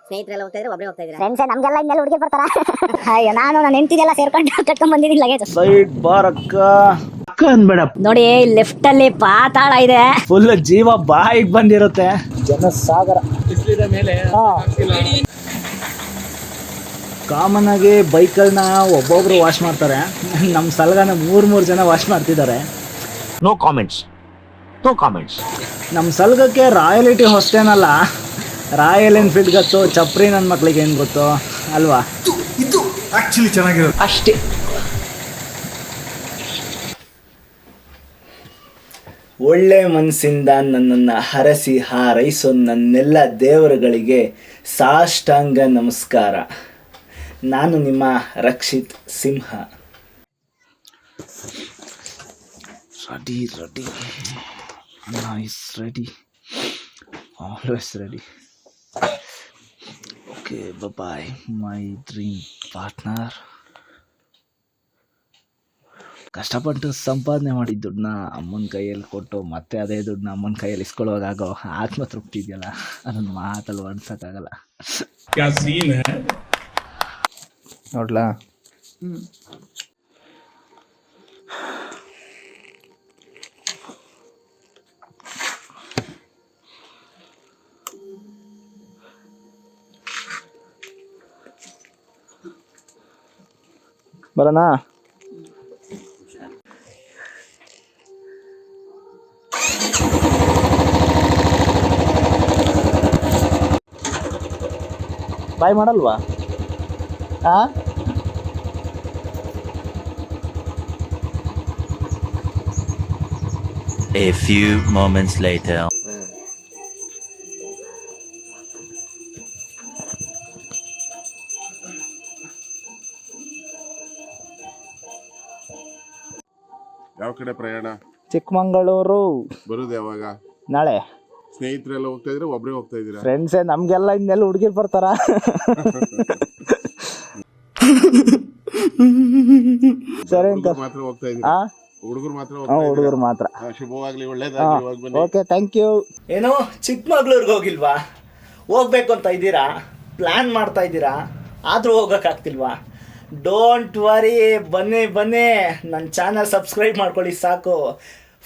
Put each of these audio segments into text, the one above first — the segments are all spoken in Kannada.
ಸ್ನೇಹಿತರೆಲ್ಲ ಹೋಗ್ತಾ ಇದ್ರೆ ಒಬ್ಬರೇ ಹೋಗ್ತಾ ಇದ್ದೀರಾ? ಫ್ರೆಂಡ್ಸ್ ನಮ್ಗೆಲ್ಲ ಇನ್ನೆಲ್ಲ ಹುಡುಗಿ ಬರ್ತಾರ. ಅಯ್ಯೋ ನಾನು ನನ್ನ ಹೆಂಡತಿದೆಲ್ಲ ಸೇರ್ಕೊಂಡು ಕಟ್ಕೊಂಡ್ ಬಂದಿದ್ದೀನಿ ಲಗೇಜ್. ಸೈಡ್ ಬಾರಕ್ಕ ಅಕ್ಕ ಅನ್ಬೇಡ. ನೋಡಿ ಲೆಫ್ಟ್ ಅಲ್ಲಿ ಪಾತಾಳ ಇದೆ, ಫುಲ್ ಜೀವ ಬಾಯಿಗೆ ಬಂದಿರುತ್ತೆ. ಜನಸಾಗರ ಮೇಲೆ ಕಾಮನ್ ಆಗಿ ಬೈಕಲ್ನ ಒಬ್ಬೊಬ್ರು ವಾಶ್ ಮಾಡ್ತಾರೆ. ನಮ್ಮ ಸಲಗಾನ ಮೂರು ಜನ ವಾಶ್ ಮಾಡ್ತಿದ್ದಾರೆ. No comments. ನಮ್ಮ ಸಲಗಕ್ಕೆ ರಾಯಲಿಟಿ ಹೊಸ್ತೇನಲ್ಲ, ರಾಯಲ್ ಎನ್ಫೀಲ್ಡ್ ಗೊತ್ತು, ಚಪ್ರಿ ನನ್ನ ಮಕ್ಳಿಗೆ ಏನು ಗೊತ್ತು ಅಲ್ವಾ? ಇದು ಆಕ್ಚುಲಿ ಚೆನ್ನಾಗಿರೋದು ಅಷ್ಟೇ. ಒಳ್ಳೆ ಮನಸ್ಸಿಂದ ನನ್ನನ್ನು ಹರಸಿ ಹಾರೈಸೋ ನನ್ನೆಲ್ಲ ದೇವರುಗಳಿಗೆ ಸಾಷ್ಟಾಂಗ ನಮಸ್ಕಾರ. ನಾನು ನಿಮ್ಮ Rakshit Simha. Ready nice, ready, always ready. Okay, bye my dream partner. ಕಷ್ಟಪಟ್ಟು ಸಂಪಾದನೆ ಮಾಡಿದ ದುಡ್ಡನ್ನ ಅಮ್ಮನ ಕೈಯಲ್ಲಿ ಕೊಟ್ಟು ಮತ್ತೆ ಅದೇ ದುಡ್ಡನ್ನ ಅಮ್ಮನ ಕೈಯಲ್ಲಿ ಇಸ್ಕೊಳ್ಳೋವಾಗೋ ಆತ್ಮತೃಪ್ತಿ ಇದೆಯಲ್ಲ, ಅದನ್ನು ಮಾತಲ್ಲಿ ವರ್ಣಿಸೋಕ್ಕಾಗಲ್ಲ. ನೋಡ್ಲಾ? ಬರೋಣ? ಬಾಯ್ ಮಾಡಲ್ವಾ? ಹಾಂ, A few moments later. ಯಾವ ಕಡೆ ಪ್ರಯಾಣ? ಚಿಕ್ಕಮಂಗಳೂರು. ಬರುದು ಯಾವಾಗ? ನಾಳೆ. ಸ್ನೇಹಿತರೆಲ್ಲ ಹೋಗ್ತಾ ಇದ್ರೆ ಒಬ್ರೇ ಹೋಗ್ತಾ ಇದ್ದೀರಾ? ಫ್ರೆಂಡ್ಸೇ, ನಮ್ಗೆಲ್ಲ ಇನ್ನೆಲ್ಲ ಹುಡುಗಿರ್ ಬರ್ತಾರ. ಸರಿ ಅಂತ ಮಾತ್ರ ಹೋಗ್ತಾ ಇದ್ದೀರಾ? ಹುಡುಗರು ಮಾತ್ರ ಹೋಗ್ತಾ ಇದ್ದೀರಾ? ಹುಡುಗರು ಮಾತ್ರ. ಶುಭವಾಗ್ಲಿ, ಒಳ್ಳೇದಾಗ್ಲಿ, ಹೋಗಿ ಬನ್ನಿ. Okay, thank you. ಏನು ಚಿಕ್ಕಮಗಳೂರಿಗೆ ಹೋಗಿಲ್ವಾ? ಹೋಗ್ಬೇಕು ಅಂತ ಇದ್ದೀರಾ? ಪ್ಲ್ಯಾನ್ ಮಾಡ್ತಾ ಇದ್ದೀರಾ? ಆದರೂ ಹೋಗೋಕ್ಕಾಗ್ತಿಲ್ವಾ? ಡೋಂಟ್ ವರಿ, ಬನ್ನಿ ಬನ್ನಿ, ನನ್ನ ಚಾನಲ್ ಸಬ್ಸ್ಕ್ರೈಬ್ ಮಾಡ್ಕೊಳ್ಳಿ ಸಾಕು.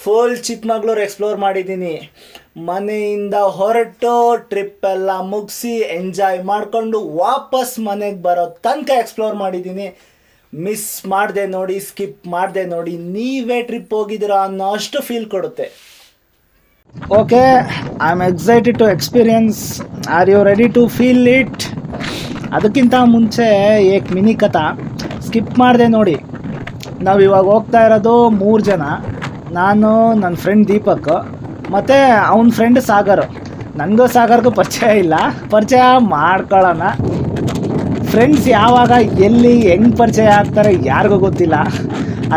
ಫುಲ್ ಚಿಕ್ಕಮಗಳೂರು ಎಕ್ಸ್ಪ್ಲೋರ್ ಮಾಡಿದ್ದೀನಿ. ಮನೆಯಿಂದ ಹೊರಟು ಟ್ರಿಪ್ಪೆಲ್ಲ ಮುಗಿಸಿ ಎಂಜಾಯ್ ಮಾಡಿಕೊಂಡು ವಾಪಸ್ ಮನೆಗೆ ಬರೋ ತನಕ ಎಕ್ಸ್ಪ್ಲೋರ್ ಮಾಡಿದ್ದೀನಿ. ಮಿಸ್ ಮಾಡಿದೆ ನೋಡಿ, ಸ್ಕಿಪ್ ಮಾಡಿದೆ ನೋಡಿ, ನೀವೇ ಟ್ರಿಪ್ ಹೋಗಿದ್ದೀರಾ ಅನ್ನೋ ಅಷ್ಟು ಫೀಲ್ ಕೊಡುತ್ತೆ. Okay, I am excited to experience. Are you ready to feel it? ಅದಕ್ಕಿಂತ ಮುಂಚೆ ಏಕ್ ಮಿನಿ ಕಥಾ ಸ್ಕಿಪ್ ಮಾಡಿದೆ ನೋಡಿ. ನಾವು ಇವಾಗ ಹೋಗ್ತಾ ಇರೋದು 3 ಜನ. ನಾನು, ನನ್ನ ಫ್ರೆಂಡ್ ದೀಪಕ್ ಮತ್ತು ಅವನ ಫ್ರೆಂಡ್ ಸಾಗರ್. ನನಗೂ ಸಾಗರ್ಗೂ ಪರಿಚಯ ಇಲ್ಲ, ಪರಿಚಯ ಮಾಡ್ಕೊಳ್ಳೋಣ. ಫ್ರೆಂಡ್ಸ್ ಯಾವಾಗ ಎಲ್ಲಿ ಹೆಂಗೆ ಪರಿಚಯ ಆಗ್ತಾರೆ ಯಾರಿಗೂ ಗೊತ್ತಿಲ್ಲ.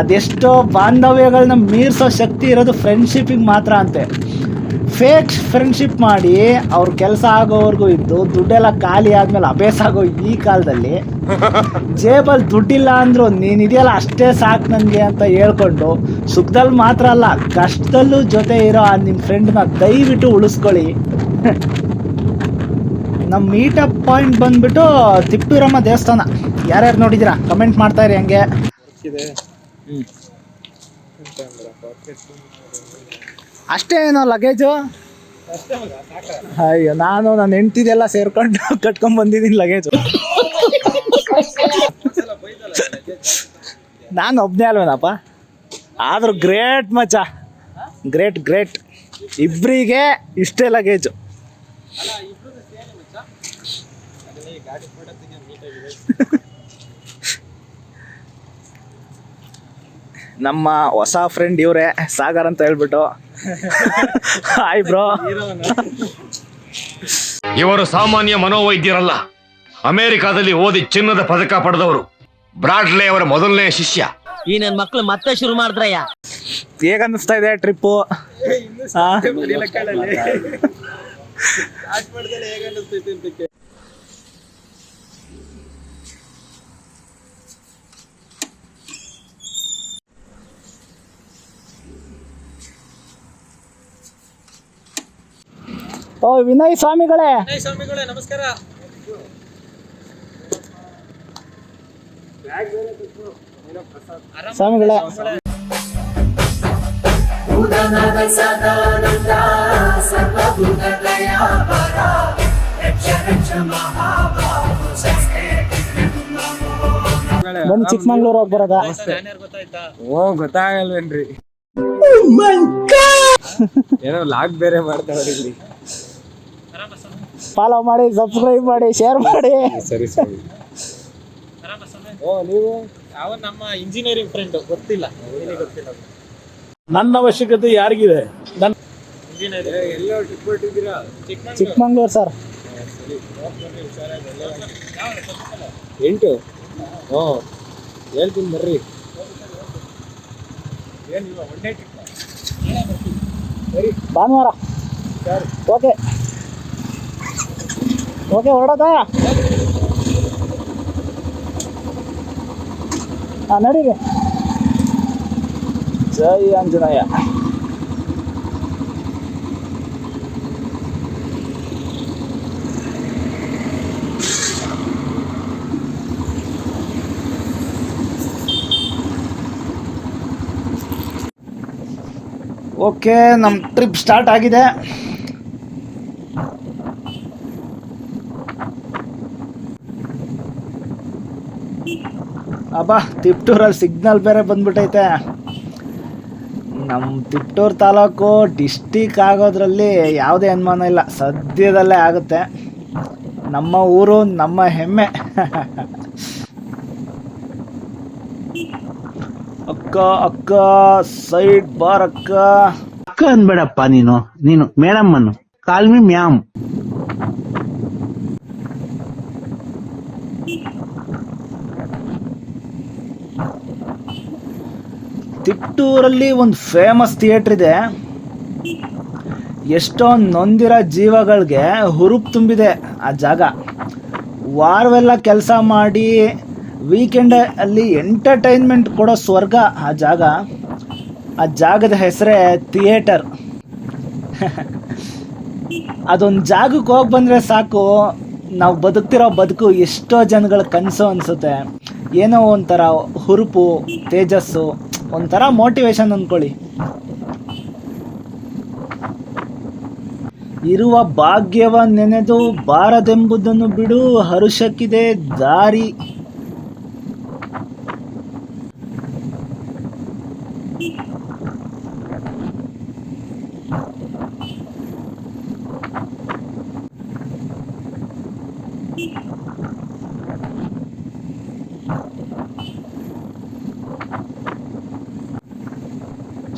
ಅದೆಷ್ಟೋ ಬಾಂಧವ್ಯಗಳನ್ನ ಮೀರಿಸೋ ಶಕ್ತಿ ಇರೋದು ಫ್ರೆಂಡ್ಶಿಪ್ಪಿಗೆ ಮಾತ್ರ ಅಂತೆ. ಫೇಕ್ ಫ್ರೆಂಡ್ಶಿಪ್ ಮಾಡಿ ಅವ್ರ ಕೆಲಸ ಆಗೋವರೆಗೂ ಇದ್ದು ದುಡ್ಡೆಲ್ಲ ಖಾಲಿ ಆದಮೇಲೆ ಅಭ್ಯಾಸ ಆಗೋ ಈ ಕಾಲದಲ್ಲಿ ಜೇಬಲ್ಲಿ ದುಡ್ಡಿಲ್ಲ ಅಂದರೂ ನೀನಿದೆಯಲ್ಲ ಅಷ್ಟೇ ಸಾಕು ನನಗೆ ಅಂತ ಹೇಳ್ಕೊಂಡು ಸುಖದಲ್ಲಿ ಮಾತ್ರ ಅಲ್ಲ ಕಷ್ಟದಲ್ಲೂ ಜೊತೆ ಇರೋ ಆ ನಿಮ್ಮ ಫ್ರೆಂಡ್ನ ದಯವಿಟ್ಟು ಉಳಿಸ್ಕೊಳ್ಳಿ. ನಮ್ಮ ಮೀಟಪ್ ಪಾಯಿಂಟ್ ಬಂದುಬಿಟ್ಟು ತಿಪ್ಪೂರಮ್ಮ ದೇವಸ್ಥಾನ. ಯಾರ್ಯಾರು ನೋಡಿದ್ದೀರಾ ಕಮೆಂಟ್ ಮಾಡ್ತಾಯಿರಿ. ಹಂಗೆ ಅಷ್ಟೇ ಏನೋ ಲಗೇಜು. ಅಯ್ಯೋ, ನಾನು ನನ್ನ ಹೆಂಡ್ತಿದೆಲ್ಲ ಸೇರ್ಕೊಂಡು ಕಟ್ಕೊಂಡ್ ಬಂದಿದ್ದೀನಿ ಲಗೇಜು. ನಾನು ಒಬ್ಬನೇ ಅಲ್ವೇನಪ್ಪ, ಆದರೂ ಗ್ರೇಟ್ ಮಚ್ಚ, ಗ್ರೇಟ್. ಇಬ್ಬರಿಗೆ ಇಷ್ಟೇ ಲಗೇಜು. ನಮ್ಮ ಹೊಸ ಫ್ರೆಂಡ್ ಇವರೇ, ಸಾಗರ್ ಅಂತ ಹೇಳ್ಬಿಟ್ಟು. Hi bro. ಇವರು ಸಾಮಾನ್ಯ ಮನೋವೈದ್ಯರಲ್ಲ, ಅಮೆರಿಕಾದಲ್ಲಿ ಓದಿ ಚಿನ್ನದ ಪದಕ ಪಡೆದವರು. ಬ್ರಾಡ್ಲೆ ಅವರ ಮೊದಲನೇ ಶಿಷ್ಯ. ಈ ನನ್ನ ಮಕ್ಳು ಮತ್ತೆ ಶುರು ಮಾಡಿದ್ರಯ್ಯ. ಹೇಗನ್ನಿಸ್ತಾ ಇದೆ ಟ್ರಿಪ್ಪು? ಓ ವಿನಯ್ ಸ್ವಾಮಿಗಳೇ, ನಮಸ್ಕಾರ. ಸ್ವಾಮಿಗಳೇ ಬಂದು ಚಿಕ್ಕಮಂಗ್ಳೂರ್ ಹೋಗಿ ಬರೋದಾ? ಗೊತ್ತಾಗಲ್ವೇನ್ರಿ, ಏನೋ ಲಾಗ್ ಬೇರೆ ಮಾಡ್ತಾವ್ರಿ ಇಲ್ಲಿ. ಫಾಲೋ ಮಾಡಿ, ಸಬ್ಸ್ಕ್ರೈಬ್ ಮಾಡಿ, ಶೇರ್ ಮಾಡಿ. ಸರಿ ಸರಿ. ನೀವು ನಮ್ಮ ಇಂಜಿನಿಯರಿಂಗ್ ಫ್ರೆಂಡ್, ಗೊತ್ತಿಲ್ಲ ನನ್ನ ಅವಶ್ಯಕತೆ ಯಾರಿಗಿದೆ? ಎಲ್ಲೋ ಟ್ರಿಪ್ ಹೊಟ್ಟಿದ್ದೀರಾ? ಚಿಕ್ಕಮಂಗ್ಳೂರ್ ಸರ್. 8 ಹೇಳ್ತೀನಿ ಬರ್ರಿ. ಭಾನುವಾರ. ಓಕೆ ಓಕೆ, ಹೊರಡೋದಾ? ಹಾಂ, ನಡೀರಿ. ಜೈ ಆಂಜನೇಯ. ಓಕೆ, ನಮ್ಮ ಟ್ರಿಪ್ ಸ್ಟಾರ್ಟ್ ಆಗಿದೆ. ಅಬ್ಬಾ, ತಿಪ್ಟೂರಲ್ಲಿ ಸಿಗ್ನಲ್ ಬೇರೆ ಬಂದ್ಬಿಟ್ಟೈತೆ. ನಮ್ಮ ತಿಪ್ಟೂರು ತಾಲೂಕು ಡಿಸ್ಟಿಕ್ ಆಗೋದ್ರಲ್ಲಿ ಯಾವುದೇ ಅನುಮಾನ ಇಲ್ಲ, ಸದ್ಯದಲ್ಲೇ ಆಗುತ್ತೆ. ನಮ್ಮ ಊರು, ನಮ್ಮ ಹೆಮ್ಮೆ. ಅಕ್ಕ ಅಕ್ಕ ಸೈಡ್ ಬಾರಕ್ಕ. ಅಕ್ಕ ಅನ್ಬೇಡಪ್ಪ, ನೀನು ಮೇಡಮ್ ಅನ್ನು. Call me ma'am. ತಿಪ್ಟೂರಲ್ಲಿ ಒಂದು ಫೇಮಸ್ ಥಿಯೇಟ್ರ್ ಇದೆ. ಎಷ್ಟೊಂದು ನೊಂದಿರೋ ಜೀವಗಳಿಗೆ ಹುರುಪು ತುಂಬಿದೆ ಆ ಜಾಗ. ವಾರವೆಲ್ಲ ಕೆಲಸ ಮಾಡಿ ವೀಕೆಂಡ್ ಅಲ್ಲಿ ಎಂಟರ್ಟೈನ್ಮೆಂಟ್ ಕೊಡೋ ಸ್ವರ್ಗ ಆ ಜಾಗ. ಆ ಜಾಗದ ಹೆಸರೇ ಥಿಯೇಟರ್. ಅದೊಂದು ಜಾಗಕ್ಕೆ ಹೋಗಿ ಬಂದರೆ ಸಾಕು, ನಾವು ಬದುಕ್ತಿರೋ ಬದುಕು ಎಷ್ಟೋ ಜನಗಳ ಕನಸು ಅನಿಸುತ್ತೆ. ಏನೋ ಒಂಥರ ಹುರುಪು, ತೇಜಸ್ಸು, ಒಂಥರ ಮೋಟಿವೇಶನ್ ಅಂದ್ಕೊಳ್ಳಿ. ಇರುವ ಭಾಗ್ಯವ ನೆನೆದು ಬಾರದೆಂಬುದನ್ನು ಬಿಡು, ಹರುಷಕ್ಕಿದೆ ದಾರಿ.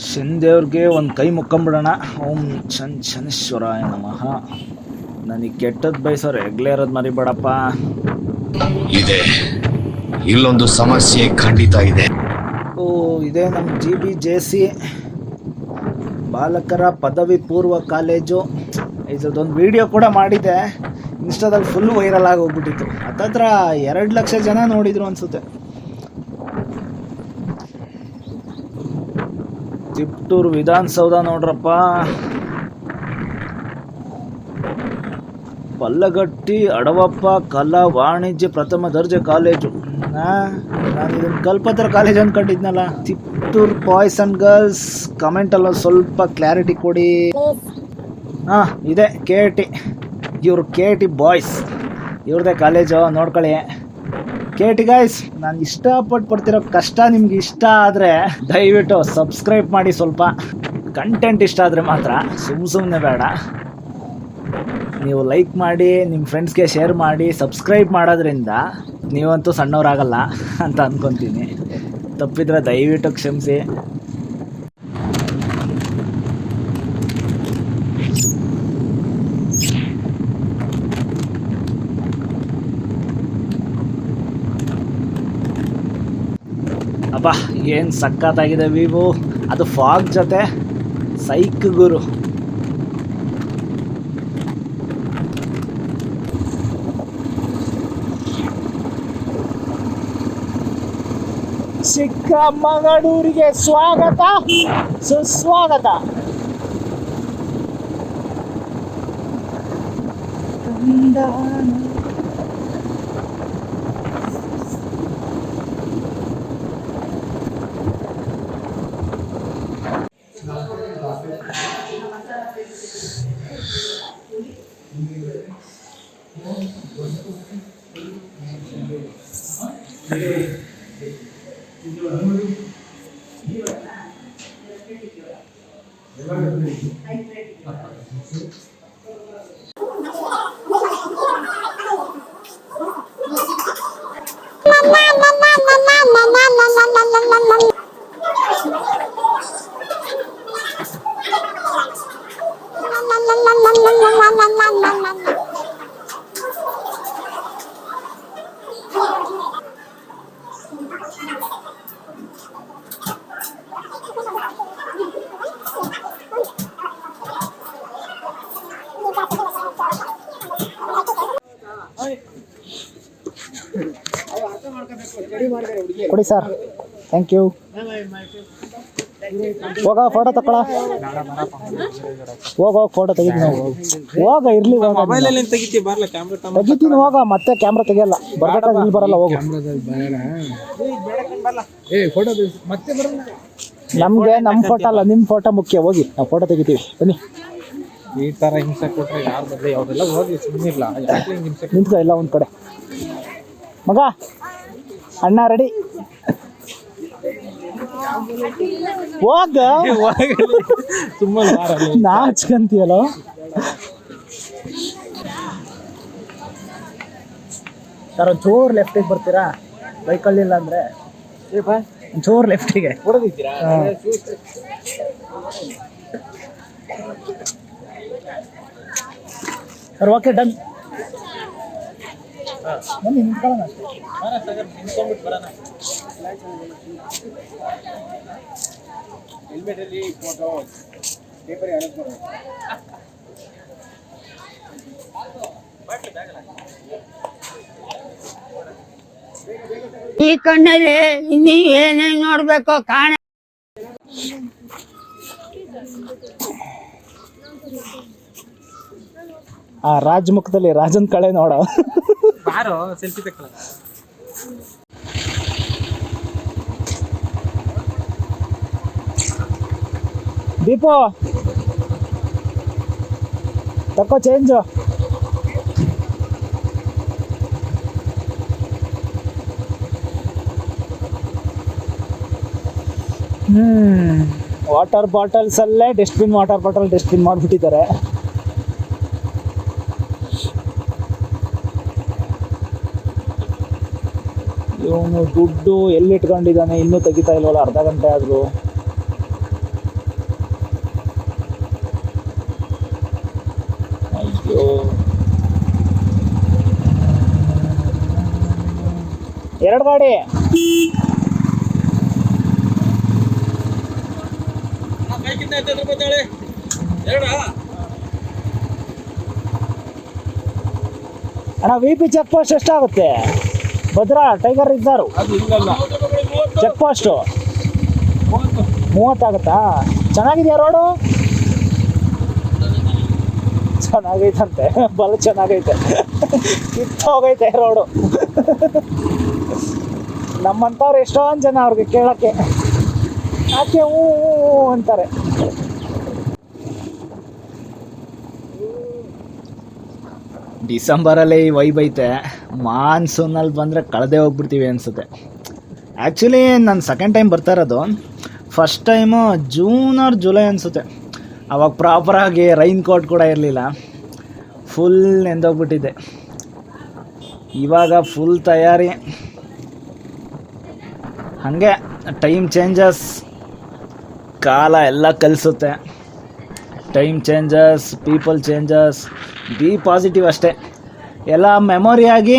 ಶನಿದೇವ್ರಿಗೆ ಒಂದು ಕೈ ಮುಕ್ಕೊಂಬಿಡೋಣ. ಓಂ ಶನೇಶ್ವರಾಯ ನಮಃ. ನನಗೆ ಕೆಟ್ಟದ್ದು ಬಯಸೋರು ಹೆಗ್ಲೇ ಇರೋದು ಮರಿಬೇಡಪ್ಪ. ಇದೆ, ಇಲ್ಲೊಂದು ಸಮಸ್ಯೆ ಖಂಡಿತ ಇದೆ. ಓ, ಇದೇ ನಮ್ಮ GBJC ಬಾಲಕರ ಪದವಿ ಪೂರ್ವ ಕಾಲೇಜು. ಇದೊಂದು ವಿಡಿಯೋ ಕೂಡ ಮಾಡಿದ್ದೆ, ಇನ್ಸ್ಟಾದಲ್ಲಿ ಫುಲ್ ವೈರಲ್ ಆಗಿ ಹೋಗ್ಬಿಟ್ಟಿತ್ತು. ಹತ್ತತ್ರ 2 ಲಕ್ಷ ಜನ ನೋಡಿದ್ರು ಅನಿಸುತ್ತೆ. ತಿಪ್ಟೂರು ವಿಧಾನಸೌಧ ನೋಡ್ರಪ್ಪ. ಪಲ್ಲಗಟ್ಟಿ ಅಡವಪ್ಪ ಕಲಾ ವಾಣಿಜ್ಯ ಪ್ರಥಮ ದರ್ಜೆ ಕಾಲೇಜು. ನಾನು ಇದನ್ನು ಕಲ್ಪತ್ರ ಕಾಲೇಜ್ ಅಂದ್ಕೊಂಡಿದ್ನಲ್ಲ. ತಿಪ್ಟೂರು ಬಾಯ್ಸ್ ಆ್ಯಂಡ್ ಗರ್ಲ್ಸ್, ಕಮೆಂಟಲ್ಲಿ ಸ್ವಲ್ಪ ಕ್ಲಾರಿಟಿ ಕೊಡಿ. ಹಾಂ, ಇದೆ KIT. ಇವರು KIT ಬಾಯ್ಸ್, ಇವ್ರದ್ದೇ ಕಾಲೇಜು, ನೋಡ್ಕೊಳ್ಳಿ. KIT ಗೈಸ್, ನಾನು ಇಷ್ಟಪಟ್ಟು ಪಡ್ತಿರೋ ಕಷ್ಟ ನಿಮ್ಗೆ ಇಷ್ಟ ಆದರೆ ದಯವಿಟ್ಟು ಸಬ್ಸ್ಕ್ರೈಬ್ ಮಾಡಿ. ಸ್ವಲ್ಪ ಕಂಟೆಂಟ್ ಇಷ್ಟ ಆದರೆ ಮಾತ್ರ, ಸುಮ್ಮನೆ ಬೇಡ. ನೀವು ಲೈಕ್ ಮಾಡಿ, ನಿಮ್ಮ ಫ್ರೆಂಡ್ಸ್ಗೆ ಶೇರ್ ಮಾಡಿ. ಸಬ್ಸ್ಕ್ರೈಬ್ ಮಾಡೋದ್ರಿಂದ ನೀವಂತೂ ಸಣ್ಣವರಾಗಲ್ಲ ಅಂತ ಅಂದ್ಕೊತೀನಿ. ತಪ್ಪಿದ್ರೆ ದಯವಿಟ್ಟು ಕ್ಷಮಿಸಿ. ಅಬ್ಬಾ, ಏನು ಸಖತ್ತಾಗಿದೆ ವ್ಯೂ. ಅದು ಫಾಗ್ ಜೊತೆ ಸೈಕ್ ಗುರು. ಚಿಕ್ಕಮಗಳೂರಿಗೆ ಸ್ವಾಗತ, ಸುಸ್ವಾಗತ. ಕೊಡಿ ಸರ್, ಥ್ಯಾಂಕ್ ಯು. ಹೋಗ ಫೋಟೋ ತಗೊಳ, ಹೋಗ ಫೋಟೋ ತೆಗಿತೀನಿ ನಾವು. ಹೋಗ ಇರ್ಲಿ, ಮೊಬೈಲಲ್ಲಿ ತೆಗಿತಿ ಬರ್ಲ ಕ್ಯಾಮ್ರಾ ತೆಗಿತೀನಿ ಹೋಗ, ಮತ್ತೆ ಕ್ಯಾಮ್ರಾ ತೆಗಿಯಲ್ಲ, ಬರ್ಬೇಕಾದ್ರೆ ಇಲ್ಲಿ ಬರಲ್ಲ. ಹೋಗು, ಫೋಟೋ ಮತ್ತೆ ಬರಲ್ಲ. ನಮ್ಗೆ ನಮ್ಮ ಫೋಟೋ ಅಲ್ಲ, ನಿಮ್ಮ ಫೋಟೋ ಮುಖ್ಯ. ಹೋಗಿ ನಾವು ಫೋಟೋ ತೆಗಿತೀವಿ, ಬನ್ನಿ. ಈ ತರ ಹಿಂಸೆ ಕೊಟ್ರೆ ಯಾರು ಬರಲಿ, ಅವ್ರೆಲ್ಲ ಹೋಗಿ ಸುಮ್ಮನಿಲ್ಲ. ಯಾಕೆ ಹಿಂಗೆ ಹಿಂಸೆ ನಿಂತ್ಕೊ ಎಲ್ಲ ಒಂದ್ ಕಡೆ. ಮಗ ಅಣ್ಣ ರೆಡಿ, ಹೋಗ. ಸುಮ್ಮನೆ ನಾಚ್ಕಂತೀಯಲ್ಲ. ಸರ್ ಒಂಚೂರು ಲೆಫ್ಟಿಗೆ ಬರ್ತೀರಾ, ಬೈಕಲ್ಲಿಲ್ಲ ಅಂದ್ರೆ ಒಂಚೂರು ಲೆಫ್ಟಿಗೆ ಹೊಡೆದಿದ್ದೀರಾ? Sir okay done. ಬನ್ನಿ ನಿಂತ್ಕೊಳ್ಳೋಣ ಅಷ್ಟೇ. ನಿಂತ್ಕೊಂಡ್ಬಿಟ್ಟು ಬರೋಣ. ಹೆಲ್ಮೆಟ್ ಅಲ್ಲಿ ಫೋಟೋ ಪೇಪರ್ ಎಳೆದ್ಕೊಂಡು ಈ ಕಣ್ಣಲ್ಲಿ ಇನ್ನೀ ಏನೇನ್ ನೋಡ್ಬೇಕು ಕಾಣ. ಆ ರಾಜಮುಖದಲ್ಲಿ ರಾಜನ್ ಕಳೆ ನೋಡ. ಬಾರೋ ಸೆಲ್ಫಿ ತಗೊಳ್ಳ. ದೀಪು ತಕ್ಕೋ ಚೇಂಜು. ವಾಟರ್ ಬಾಟಲ್ಸ್ ಅಲ್ಲೇ ಡಸ್ಟ್ಬಿನ್, ವಾಟರ್ ಬಾಟಲ್ ಡಸ್ಟ್ಬಿನ್ ಮಾಡಿಬಿಟ್ಟಿದ್ದಾರೆ. ಇವನು ದುಡ್ಡು ಎಲ್ಲಿಟ್ಕೊಂಡಿದ್ದಾನೆ, ಇನ್ನೂ ತೆಗಿತಾ ಇಲ್ವಲ್ಲ, ಅರ್ಧ ಗಂಟೆ ಆದರೂ. ಅಯ್ಯೋ, ಎರಡು ಗಾಡಿ. ಅಣ್ಣ VP ಚೆಕ್ ಪೋಸ್ಟ್ ಎಷ್ಟಾಗುತ್ತೆ? ಭದ್ರಾ ಟೈಗರ್ ರಿಸರ್ವ್ ಅದು ಇಲ್ಲಲ್ಲ, ಚೆಕ್ ಪೋಸ್ಟು 30 ಆಗುತ್ತಾ? ಚೆನ್ನಾಗಿದೆಯಾ ರೋಡು? ಚೆನ್ನಾಗೈತಂತೆ, ಬಲ ಚೆನ್ನಾಗೈತೆ. ಕಿತ್ತೋಗೈತೆ ರೋಡು. ನಮ್ಮಂಥವ್ರು ಎಷ್ಟೊಂದು ಜನ ಅವ್ರಿಗೆ ಕೇಳೋಕ್ಕೆ ಯಾಕೆ ಹೂ ಅಂತಾರೆ. ಡಿಸೆಂಬರಲ್ಲಿ ಈ ವೈಬ್ ಐತೆ. ಮಾನ್ಸೂನಲ್ಲಿ ಬಂದರೆ ಕಳೆದೇ ಹೋಗ್ಬಿಡ್ತೀವಿ ಅನಿಸುತ್ತೆ. ಆ್ಯಕ್ಚುಲಿ ನಾನು ಸೆಕೆಂಡ್ ಟೈಮ್ ಬರ್ತಾ ಇರೋದು. First time June or July ಅನಿಸುತ್ತೆ. ಆವಾಗ ಪ್ರಾಪರಾಗಿ ರೈನ್ ಕೋಟ್ ಕೂಡ ಇರಲಿಲ್ಲ, ಫುಲ್ ನೆಂದೋಗ್ಬಿಟ್ಟಿದ್ದೆ. ಇವಾಗ ಫುಲ್ ತಯಾರಿ. ಹಾಗೆ ಟೈಮ್ ಚೇಂಜಸ್, ಕಾಲ ಎಲ್ಲ ಕಲಿಸುತ್ತೆ. Time changes, people changes. Be positive ಅಷ್ಟೇ. ಎಲ್ಲ ಮೆಮೊರಿಯಾಗಿ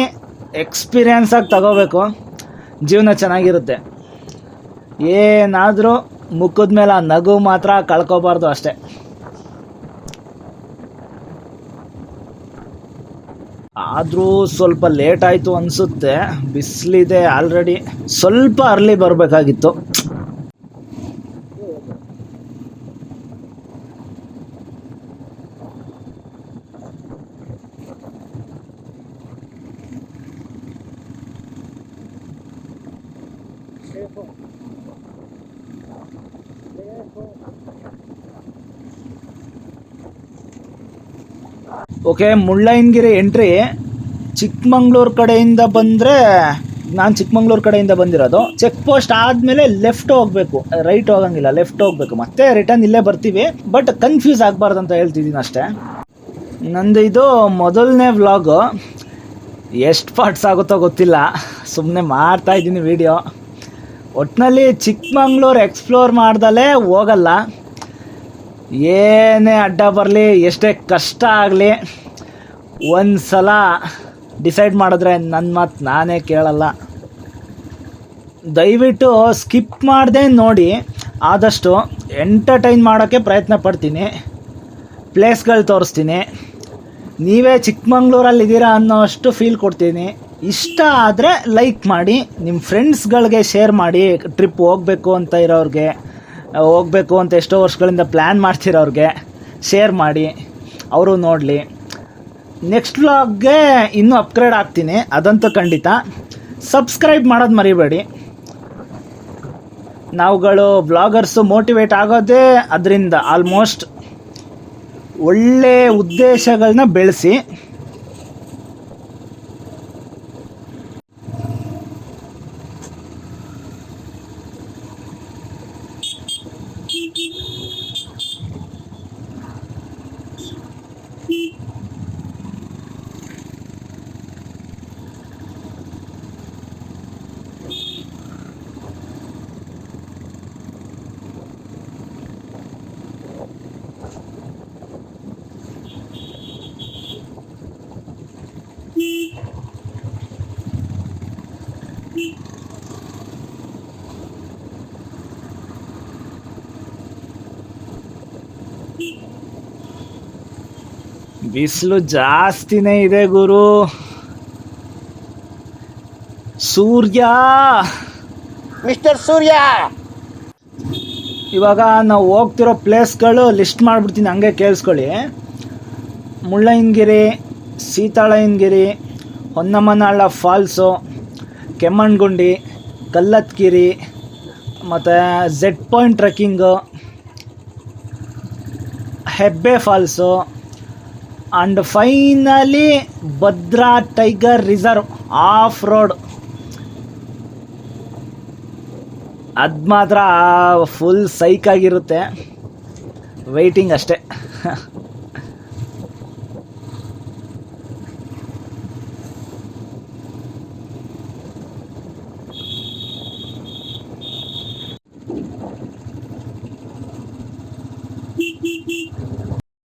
ಎಕ್ಸ್ಪೀರಿಯನ್ಸಾಗಿ ತಗೋಬೇಕು, ಜೀವನ ಚೆನ್ನಾಗಿರುತ್ತೆ. ಏನಾದರೂ ಮುಖದ ಮೇಲೆ ಆ ನಗು ಮಾತ್ರ ಕಳ್ಕೊಬಾರ್ದು ಅಷ್ಟೇ. ಆದರೂ ಸ್ವಲ್ಪ ಲೇಟ್ ಆಯಿತು ಅನಿಸುತ್ತೆ. ಬಿಸಿಲಿದೆ ಆಲ್ರೆಡಿ. ಸ್ವಲ್ಪ ಅರ್ಲಿ ಬರಬೇಕಾಗಿತ್ತು. ಓಕೆ, ಮುಳ್ಳಯ್ಯನಗಿರಿ ಎಂಟ್ರಿ ಚಿಕ್ಕಮಂಗ್ಳೂರು ಕಡೆಯಿಂದ ಬಂದರೆ, ನಾನು ಚಿಕ್ಕಮಂಗ್ಳೂರು ಕಡೆಯಿಂದ ಬಂದಿರೋದು. ಚೆಕ್ ಪೋಸ್ಟ್ ಆದಮೇಲೆ ಲೆಫ್ಟ್ ಹೋಗಬೇಕು, ರೈಟ್ ಹೋಗಂಗಿಲ್ಲ, ಲೆಫ್ಟ್ ಹೋಗಬೇಕು. ಮತ್ತೆ ರಿಟರ್ನ್ ಇಲ್ಲೇ ಬರ್ತೀವಿ. ಬಟ್ ಕನ್ಫ್ಯೂಸ್ ಆಗಬಾರ್ದು ಅಂತ ಹೇಳ್ತಿದ್ದೀನಿ ಅಷ್ಟೇ. ನಂದು ಇದು ಮೊದಲನೇ ವ್ಲಾಗು. ಎಷ್ಟು ಪಾರ್ಟ್ಸ್ ಆಗುತ್ತೋ ಗೊತ್ತಿಲ್ಲ, ಸುಮ್ಮನೆ ಮಾಡ್ತಾಯಿದ್ದೀನಿ ವಿಡಿಯೋ. ಒಟ್ಟಿನಲ್ಲಿ ಚಿಕ್ಕಮಂಗ್ಳೂರು ಎಕ್ಸ್ಪ್ಲೋರ್ ಮಾಡ್ದಲೇ ಹೋಗಲ್ಲ. ಏನೇ ಅಡ್ಡ ಬರಲಿ, ಎಷ್ಟೇ ಕಷ್ಟ ಆಗಲಿ, ಒಂದು ಸಲ ಡಿಸೈಡ್ ಮಾಡಿದ್ರೆ ನನ್ನ ಮಾತು ನಾನೇ ಕೇಳಲ್ಲ. ದಯವಿಟ್ಟು ಸ್ಕಿಪ್ ಮಾಡದೆ ನೋಡಿ. ಆದಷ್ಟು ಎಂಟರ್ಟೈನ್ ಮಾಡೋಕ್ಕೆ ಪ್ರಯತ್ನ ಪಡ್ತೀನಿ. ಪ್ಲೇಸ್ಗಳು ತೋರಿಸ್ತೀನಿ. ನೀವೇ ಚಿಕ್ಕಮಂಗ್ಳೂರಲ್ಲಿದ್ದೀರಾ ಅನ್ನೋ ಅಷ್ಟು ಫೀಲ್ ಕೊಡ್ತೀನಿ. ಇಷ್ಟ ಆದರೆ ಲೈಕ್ ಮಾಡಿ, ನಿಮ್ಮ ಫ್ರೆಂಡ್ಸ್ಗಳಿಗೆ ಶೇರ್ ಮಾಡಿ. ಟ್ರಿಪ್ ಹೋಗಬೇಕು ಅಂತ ಇರೋರಿಗೆ, ಹೋಗಬೇಕು ಅಂತ ಎಷ್ಟೋ ವರ್ಷಗಳಿಂದ ಪ್ಲ್ಯಾನ್ ಮಾಡ್ತಿರೋರಿಗೆ ಶೇರ್ ಮಾಡಿ, ಅವರು ನೋಡಲಿ. ನೆಕ್ಸ್ಟ್ ವ್ಲಾಗ್ಗೆ ಇನ್ನೂ ಅಪ್ಗ್ರೇಡ್ ಆಗ್ತೀನಿ, ಅದಂತೂ ಖಂಡಿತ. ಸಬ್ಸ್ಕ್ರೈಬ್ ಮಾಡೋದು ಮರಿಬೇಡಿ. ನಾವುಗಳು ಬ್ಲಾಗರ್ಸು ಮೋಟಿವೇಟ್ ಆಗೋದೇ ಅದರಿಂದ. ಆಲ್ಮೋಸ್ಟ್ ಒಳ್ಳೆ ಉದ್ದೇಶಗಳನ್ನ ಬೆಳೆಸಿ. ಬಿಸಿಲು ಜಾಸ್ತಿನೇ ಇದೆ ಗುರು. ಸೂರ್ಯ, ಮಿಸ್ಟರ್ ಸೂರ್ಯ, ಇವಾಗ ನಾವು ಹೋಗ್ತಿರೋ ಪ್ಲೇಸ್ಗಳು ಲಿಸ್ಟ್ ಮಾಡಿಬಿಡ್ತೀನಿ, ಹಂಗೆ ಕೇಳಿಸ್ಕೊಳ್ಳಿ. ಮುಳ್ಳಯ್ಯನಗಿರಿ, ಸೀತಾಳಯ್ಯನಗಿರಿ, ಹೊನ್ನಮ್ಮನಹಳ್ಳ ಫಾಲ್ಸು, ಕೆಮ್ಮಣ್ಣಗುಂಡಿ, ಕಲ್ಲತ್ಗಿರಿ, ಮತ್ತು Z point trekking, Hebbe falls, and finally Bhadra tiger reserve of road. ಅದು ಮಾತ್ರ ಫುಲ್ ಸೈಕಾಗಿರುತ್ತೆ. ವೆಯ್ಟಿಂಗ್ ಅಷ್ಟೇ.